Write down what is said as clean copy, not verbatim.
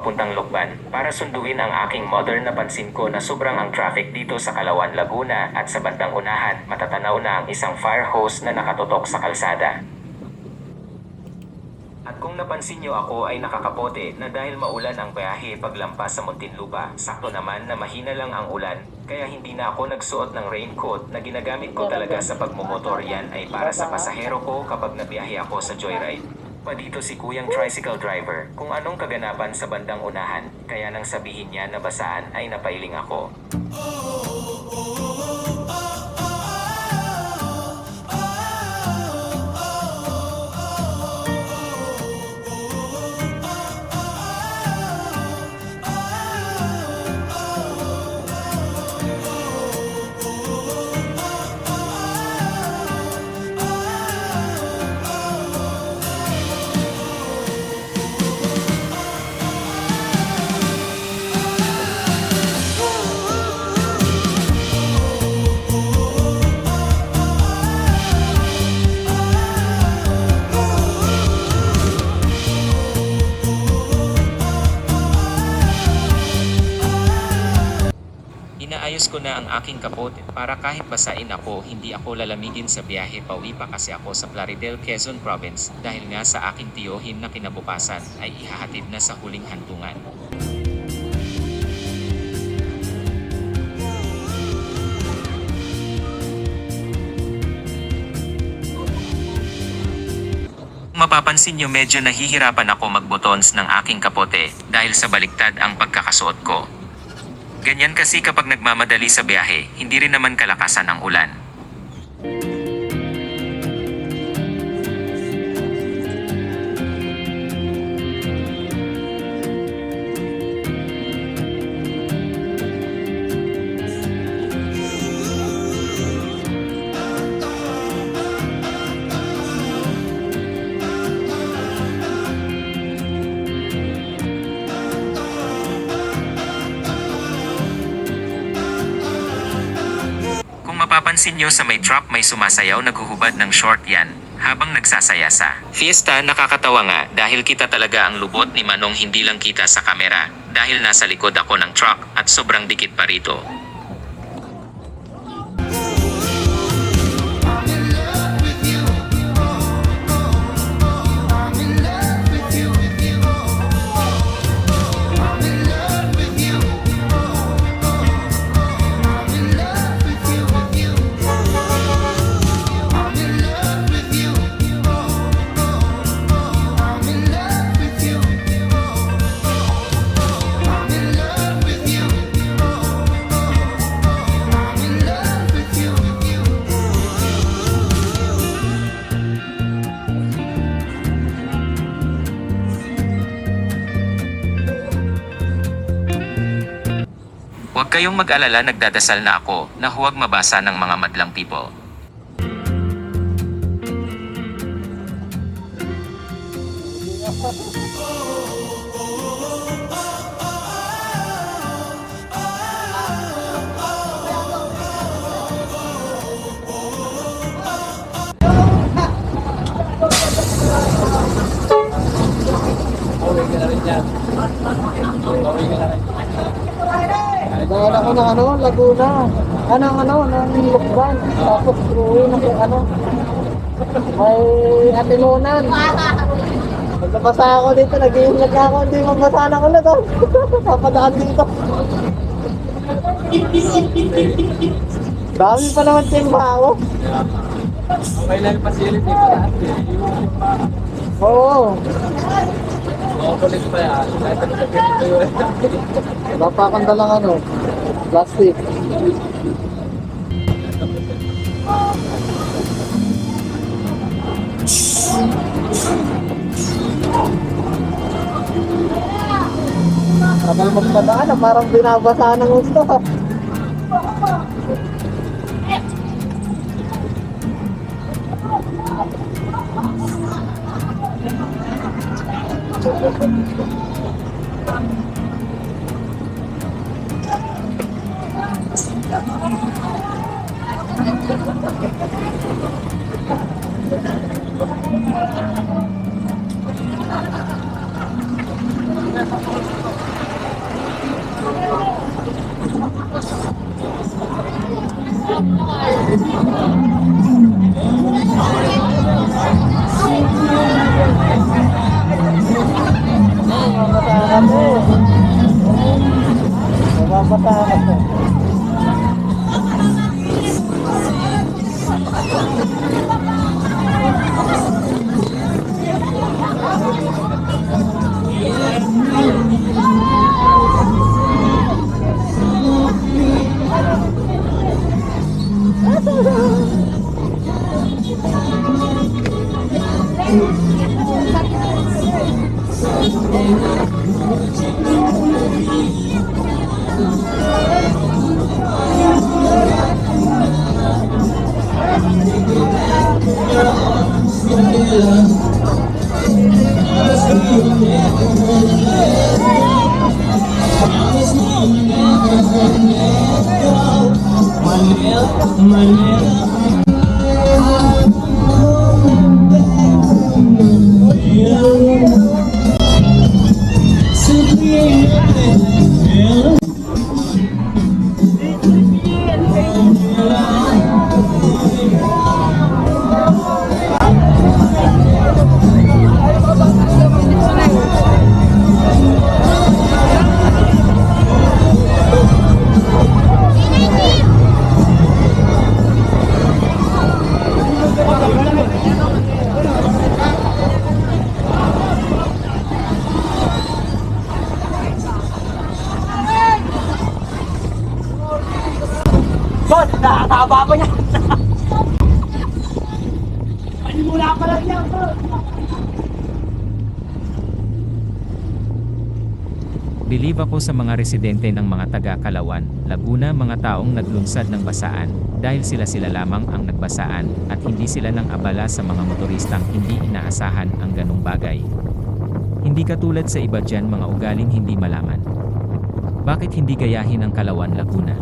Puntang Lukban para sunduin ang aking mother. Napansin ko na sobrang ang traffic dito sa Kalawan, Laguna at sa bandang unahan matatanaw na ang isang fire hose na nakatutok sa kalsada. At kung napansin nyo, ako ay nakakapote na dahil maulan ang biyahe paglampas sa Muntinlupa. Sakto naman na mahina lang ang ulan, kaya hindi na ako nagsuot ng raincoat na ginagamit ko talaga sa pagmumotor. Yan ay para sa pasahero ko kapag nabiyahe ako sa joyride. Pa dito si Kuyang tricycle driver kung anong kaganapan sa bandang unahan, kaya nang sabihin niya na basaan ay napailing ako. Inaayos ko na ang aking kapote para kahit basain ako, hindi ako lalamigin sa biyahe pauwi pa kasi ako sa Plaridel, Quezon Province dahil nga sa aking tiyohin na kinabukasan ay ihahatid na sa huling hantungan. Mapapansin nyo, medyo nahihirapan ako magbutons ng aking kapote dahil sa baliktad ang pagkakasuot ko. Ganyan kasi kapag nagmamadali sa biyahe, hindi rin naman kalakasan ang ulan. Mapapansin nyo sa may truck may sumasayaw, naghuhubad ng short yan habang nagsasayasa. Fiesta, nakakatawa nga dahil kita talaga ang lubot ni Manong, hindi lang kita sa kamera dahil nasa likod ako ng truck at sobrang dikit pa rito. Huwag kayong mag-alala, nagdadasal na ako na huwag mabasa ng mga madlang people. Dahil ako ng Laguna. Ng Lukban. Tapos uwi na kung may Atimunan. Nagbasa ako dito, nag-iingat ako, hindi mabasa na ako na to. Papadaan dito. Dami pa naman timba ako. Okay lang yung facility ko lahat eh. Oo. Kukulit pa yan. Kahit ano sa pinito yun. Wala pa akong dalang plastic. Kapag magpadaan, parang binabasa ng gusto. dati. Nababasa ako. Bon, nakakaba pa niya. Panimula pa lang yan, bro. Believe ako sa mga residente ng mga taga Kalawan, Laguna, mga taong naglunsad ng basaan, dahil sila lamang ang nagbasaan, at hindi sila nang abala sa mga motoristang hindi inaasahan ang ganong bagay. Hindi katulad sa iba dyan mga ugaling hindi malaman. Bakit hindi gayahin ang Kalawan, Laguna?